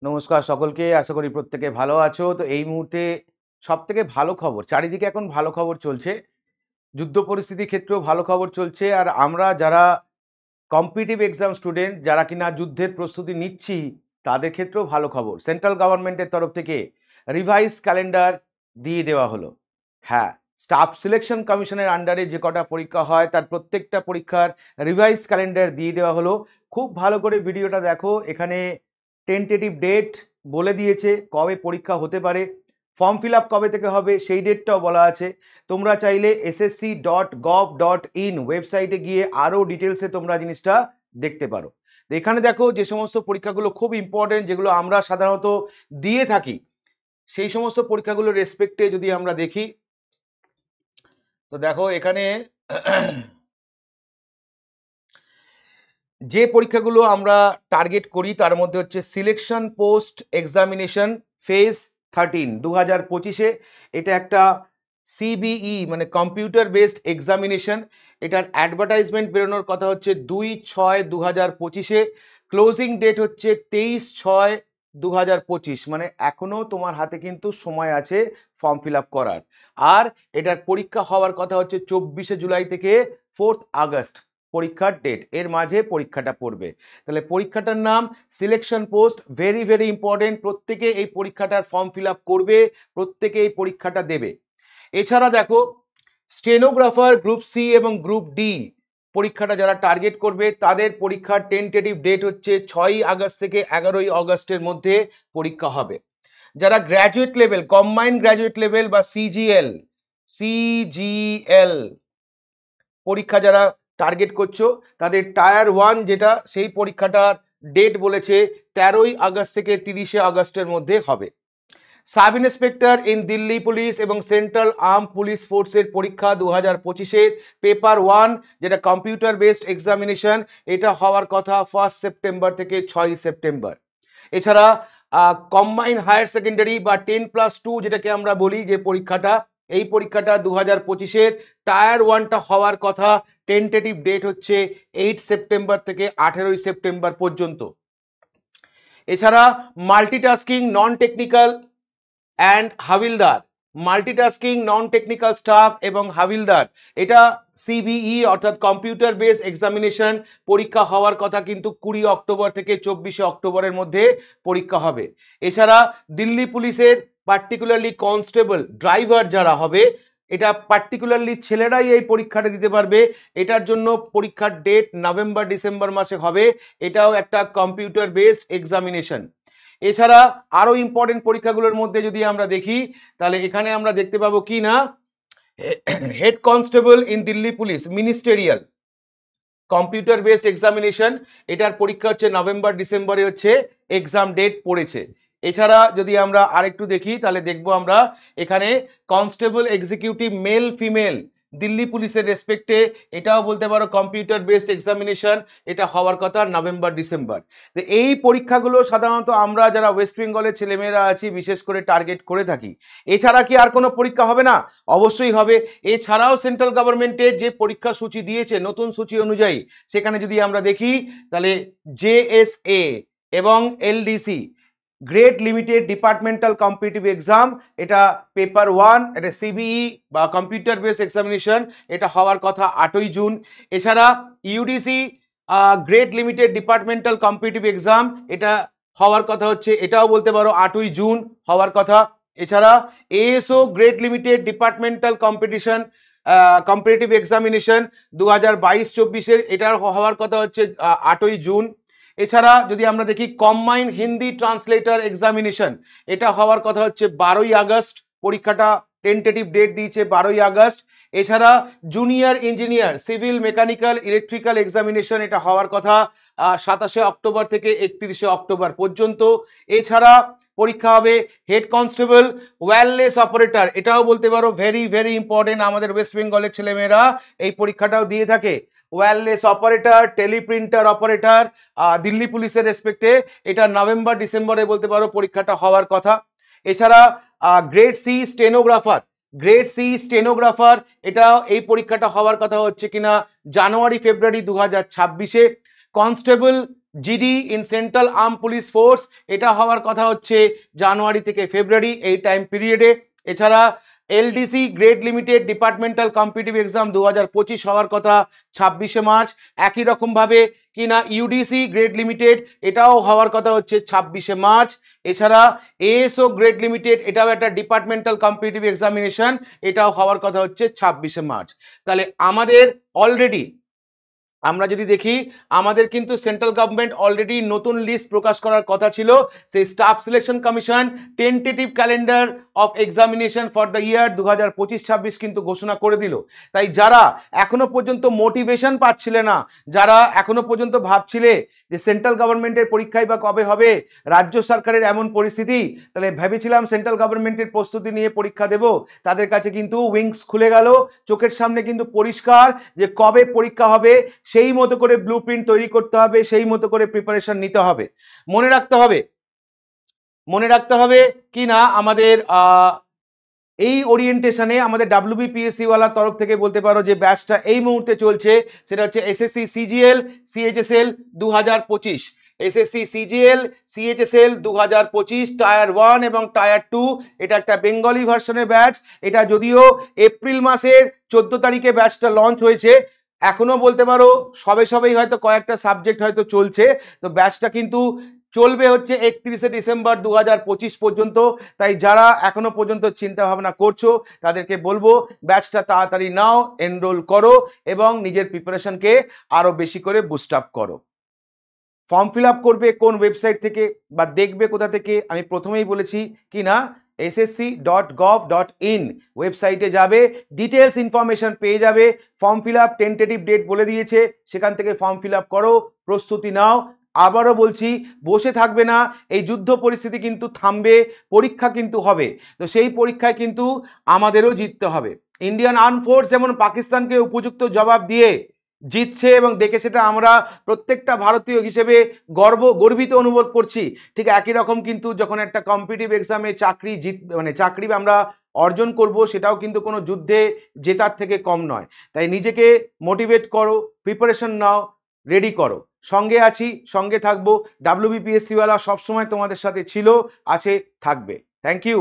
নমস্কার সকলকে, আশা করি প্রত্যেকে ভালো আছো। তো এই মুহূর্তে সবথেকে ভালো খবর, চারিদিকে এখন ভালো খবর চলছে। যুদ্ধ পরিস্থিতির ক্ষেত্রেও ভালো খবর চলছে। আর আমরা যারা কম্পিটিটিভ এক্সাম স্টুডেন্ট, যারা কিনা যুদ্ধের প্রস্তুতি নিচ্ছি, তাদের ক্ষেত্রেও ভালো খবর। সেন্ট্রাল গভর্নমেন্টের তরফ থেকে রিভাইজ ক্যালেন্ডার দিয়ে দেওয়া হলো। হ্যাঁ, স্টাফ সিলেকশন কমিশনের আন্ডারে যে কটা পরীক্ষা হয় তার প্রত্যেকটা পরীক্ষার রিভাইজ ক্যালেন্ডার দিয়ে দেওয়া হলো। খুব ভালো করে ভিডিওটা দেখো। এখানে টেন্টেটিভ ডেট বলে দিয়েছে কবে পরীক্ষা হতে পারে, ফর্ম ফিল আপ কবে থেকে হবে সেই ডেটটাও বলা আছে। তোমরা চাইলে ssc.gov.in ওয়েবসাইটে গিয়ে আরও ডিটেলসে তোমরা জিনিসটা দেখতে পারো। তো এখানে দেখো যে সমস্ত পরীক্ষাগুলো খুব ইম্পর্টেন্ট, যেগুলো আমরা সাধারণত দিয়ে থাকি, সেই সমস্ত পরীক্ষাগুলোর রেসপেক্টে যদি আমরা দেখি, তো দেখো এখানে যে পরীক্ষাগুলো আমরা টার্গেট করি তার মধ্যে হচ্ছে সিলেকশন পোস্ট এক্সামিনেশন ফেজ 13 2025-এ। এটা একটা সিবিই মানে কম্পিউটার বেসড এক্সামিনেশন। এটার অ্যাডভার্টাইজমেন্ট বেরোনোর কথা হচ্ছে 2/6/2025-এ। ক্লোজিং ডেট হচ্ছে 23/6/2025। মানে এখনও তোমার হাতে কিন্তু সময় আছে ফর্ম ফিল আপ করার। আর এটার পরীক্ষা হওয়ার কথা হচ্ছে 24শে জুলাই থেকে 4 আগস্ট পরীক্ষার ডেট, এর মাঝে পরীক্ষাটা পড়বে। তাহলে পরীক্ষাটার নাম selection post, very very important. প্রত্যেকে এই পরীক্ষাটার ফর্ম ফিল আপ করবে, প্রত্যেকে এই পরীক্ষাটা দেবে। এছাড়া দেখো স্টেনোগ্রাফার গ্রুপ সি এবং গ্রুপ ডি পরীক্ষাটা যারা টার্গেট করবে তাদের পরীক্ষার টেন্টেটিভ ডেট হচ্ছে 6 আগস্ট থেকে 11 আগস্টের মধ্যে পরীক্ষা হবে। যারা graduate level, combined graduate level বা সিজিএল পরীক্ষা যারা টার্গেট করছো, তাদের টায়ার 1 যেটা, সেই পরীক্ষাটার ডেট বলেছে 13 আগস্ট থেকে 30 আগস্টের মধ্যে হবে। Sub inspector in Delhi police এবং সেন্ট্রাল আর্ম পুলিশ ফোর্সের পরীক্ষা 2025-এর পেপার 1 যেটা কম্পিউটার বেসড এক্সামিনেশন, এটা হওয়ার কথা 1 সেপ্টেম্বর থেকে 6 সেপ্টেম্বর। এছাড়া কম্বাইন হায়ার সেকেন্ডারি বা 10+2 যেটাকে আমরা বলি যে পরীক্ষাটা, এই পরীক্ষাটা 2025-এর টায়ার 1টা হওয়ার কথা। টেন্টেটিভ ডেট হচ্ছে 8 সেপ্টেম্বর থেকে 18 সেপ্টেম্বর পর্যন্ত। এছাড়া মাল্টিটাস্কিং নন টেকনিক্যাল অ্যান্ড হাবিলদার, মাল্টিটাস্কিং নন টেকনিক্যাল স্টাফ এবং হাবিলদার, এটা সিবিই অর্থাৎ কম্পিউটার বেস এক্সামিনেশন পরীক্ষা হওয়ার কথা কিন্তু 20 অক্টোবর থেকে 24 অক্টোবরের মধ্যে পরীক্ষা হবে। এছাড়া দিল্লি পুলিশের পার্টিকুলারলি কনস্টেবল ড্রাইভার যারা হবে, এটা পার্টিকুলারলি ছেলেরাই এই পরীক্ষাটা দিতে পারবে। এটার জন্য পরীক্ষার ডেট নভেম্বর ডিসেম্বর মাসে হবে। এটাও একটা কম্পিউটার বেসড এক্সামিনেশন। এছাড়া আরো ইম্পর্টেন্ট পরীক্ষাগুলোর মধ্যে যদি আমরা দেখি, তাহলে এখানে আমরা দেখতে পাবো কি না, head constable in Delhi police ministerial computer based examination, এটার পরীক্ষা হচ্ছে নভেম্বর ডিসেম্বরে হচ্ছে এক্সাম ডেট পড়েছে। এছাড়া যদি আমরা আরেকটু দেখি তাহলে দেখবো আমরা এখানে constable executive male female Delhi পুলিশের রেসপেক্টে, এটাও বলতে পারো কম্পিউটার বেসড এক্সামিনেশন, এটা হওয়ার কথা নভেম্বর ডিসেম্বর। তো এই পরীক্ষাগুলো সাধারণত আমরা যারা ওয়েস্ট বেঙ্গলের ছেলেমেয়েরা আছি বিশেষ করে টার্গেট করে থাকি। এছাড়া কি আর কোনো পরীক্ষা হবে না? অবশ্যই হবে। এছাড়াও সেন্ট্রাল গভর্নমেন্টের যে পরীক্ষা সূচি দিয়েছে নতুন সূচি অনুযায়ী, সেখানে যদি আমরা দেখি তাহলে জেএসএ এবং LDC grade limited departmental competitive exam, এটা পেপার 1, এটা সিবিই বা কম্পিউটার বেস এক্সামিনেশন, এটা হওয়ার কথা 8ই জুন। এছাড়া UDC grade limited departmental competitive exam, এটা হওয়ার কথা হচ্ছে, এটাও বলতে পারো 8ই জুন হওয়ার কথা। এছাড়া ASO grade limited departmental competitive examination 2022-24-এর, এটার হওয়ার কথা হচ্ছে 8ই জুন। এছাড়া যদি আমরা দেখি কম্বাইন হিন্দি ট্রান্সলেটর এক্সামিনেশন, এটা হওয়ার কথা হচ্ছে 12ই আগস্ট, পরীক্ষাটা টেন্টেটিভ ডেট দিয়েছে 12ই আগস্ট। এছাড়া junior engineer civil mechanical electrical examination, এটা হওয়ার কথা 27 অক্টোবর থেকে 31 অক্টোবর পর্যন্ত। এছাড়া পরীক্ষা হবে হেড কনস্টেবল ওয়্যারলেস অপারেটর, এটাও বলতে পারো ভেরি ভেরি ইম্পর্টেন্ট, আমাদের ওয়েস্ট বেঙ্গলের ছেলেমেয়েরা এই পরীক্ষাটাও দিয়ে থাকে। Wireless operator, teleprinter operator Delhi পুলিশের রেসপেক্টে, এটা নভেম্বর ডিসেম্বরে বলতে পারো পরীক্ষাটা হওয়ার কথা। এছাড়া গ্রেড সি স্টেনোগ্রাফার, এটা এই পরীক্ষাটা হওয়ার কথা হচ্ছে কিনা জানুয়ারি ফেব্রুয়ারি 2026-এ। Constable GD in central arm police force, এটা হওয়ার কথা হচ্ছে জানুয়ারি থেকে ফেব্রুয়ারি এই টাইম পিরিয়ডে। এছাড়া LDC grade limited departmental competitive exam 2025 হওয়ার কথা 26শে মার্চ। একই রকমভাবে কিনা ইউডিসি গ্রেড লিমিটেড এটাও হওয়ার কথা হচ্ছে 26শে মার্চ। এছাড়া এএসও গ্রেড লিমিটেড এটাও একটা ডিপার্টমেন্টাল কম্পিটিটিভ এক্সামিনেশন, এটাও হওয়ার কথা হচ্ছে 26শে মার্চ। তাহলে আমাদের অলরেডি আমরা যদি দেখি আমাদের কিন্তু সেন্ট্রাল গভর্নমেন্ট অলরেডি নতুন লিস্ট প্রকাশ করার কথা ছিল। সেই staff selection commission tentative calendar of examination for the year 2025-26 কিন্তু ঘোষণা করে দিল। তাই যারা এখনো পর্যন্ত মোটিভেশন পাচ্ছিলে না, যারা এখনো পর্যন্ত ভাবছিলে যে সেন্ট্রাল গভর্নমেন্টের পরীক্ষাই বা কবে হবে, রাজ্য সরকারের এমন পরিস্থিতি, তাহলে ভেবেছিলাম সেন্ট্রাল গভর্নমেন্টের প্রস্তুতি নিয়ে পরীক্ষা দেব, তাদের কাছে কিন্তু উইংস খুলে গেল। চোখের সামনে কিন্তু পরিষ্কার যে কবে পরীক্ষা হবে, সেই মতো করে ব্লুপ্রিন্ট তৈরি করতে হবে, সেই মতো করে প্রিপারেশন নিতে হবে। মনে রাখতে হবে কি না আমাদের এই ওরিয়েন্টেশনে আমাদের ডাব্লিউবিপিএসসি ওয়ালার তরফ থেকে বলতে পারো যে ব্যাচটা এই মুহূর্তে চলছে, সেটা হচ্ছে SSC CGL CHSL 2025। SSC CGL CHSL 2025 tyre 1 এবং টায়ার 2, এটা একটা বেঙ্গলি ভার্সনের ব্যাচ। এটা যদিও এপ্রিল মাসের 14 তারিখে ব্যাচটা লঞ্চ হয়েছে, এখনো বলতে পারো সবেই হয়তো কয়েকটা সাবজেক্ট হয়তো চলছে। তো ব্যাচটা কিন্তু চলবে হচ্ছে 31শে ডিসেম্বর 2025 পর্যন্ত। তাই যারা এখনো পর্যন্ত চিন্তা ভাবনা করছো তাদেরকে বলবো ব্যাচটা তাড়াতাড়ি নাও, এনরোল করো এবং নিজের প্রিপারেশনকে আরো বেশি করে বুস্ট আপ করো। ফর্ম ফিল আপ করবে কোন ওয়েবসাইট থেকে বা দেখবে কোথা থেকে, আমি প্রথমেই বলেছি কি না ssc.gov.in ওয়েবসাইটে যাবে, ডিটেলস ইনফরমেশন পেয়ে যাবে। Form fill up tentative date বলে দিয়েছে, সেখান থেকে ফর্ম ফিল আপ করো, প্রস্তুতি নাও। আবারও বলছি, বসে থাকবে না, এই যুদ্ধ পরিস্থিতি কিন্তু থামবে, পরীক্ষা কিন্তু হবে। তো সেই পরীক্ষায় কিন্তু আমাদেরও জিততে হবে। ইন্ডিয়ান আর্ম ফোর্স যেমন পাকিস্তানকে উপযুক্ত জবাব দিয়ে জিতছে এবং দেখে সেটা আমরা প্রত্যেকটা ভারতীয় হিসেবে গর্বিত অনুভব করছি, ঠিক একই রকম কিন্তু যখন একটা কম্পিটিটিভ এক্সামে চাকরি আমরা অর্জন করব, সেটাও কিন্তু কোনো যুদ্ধে জেতার থেকে কম নয়। তাই নিজেকে মোটিভেট করো, প্রিপারেশন নাও, রেডি করো। সঙ্গে আছি, সঙ্গে থাকবো। ডাব্লিউবিপিএসসি ওয়ালা সবসময় তোমাদের সাথে ছিল, আছে, থাকবে। Thank you.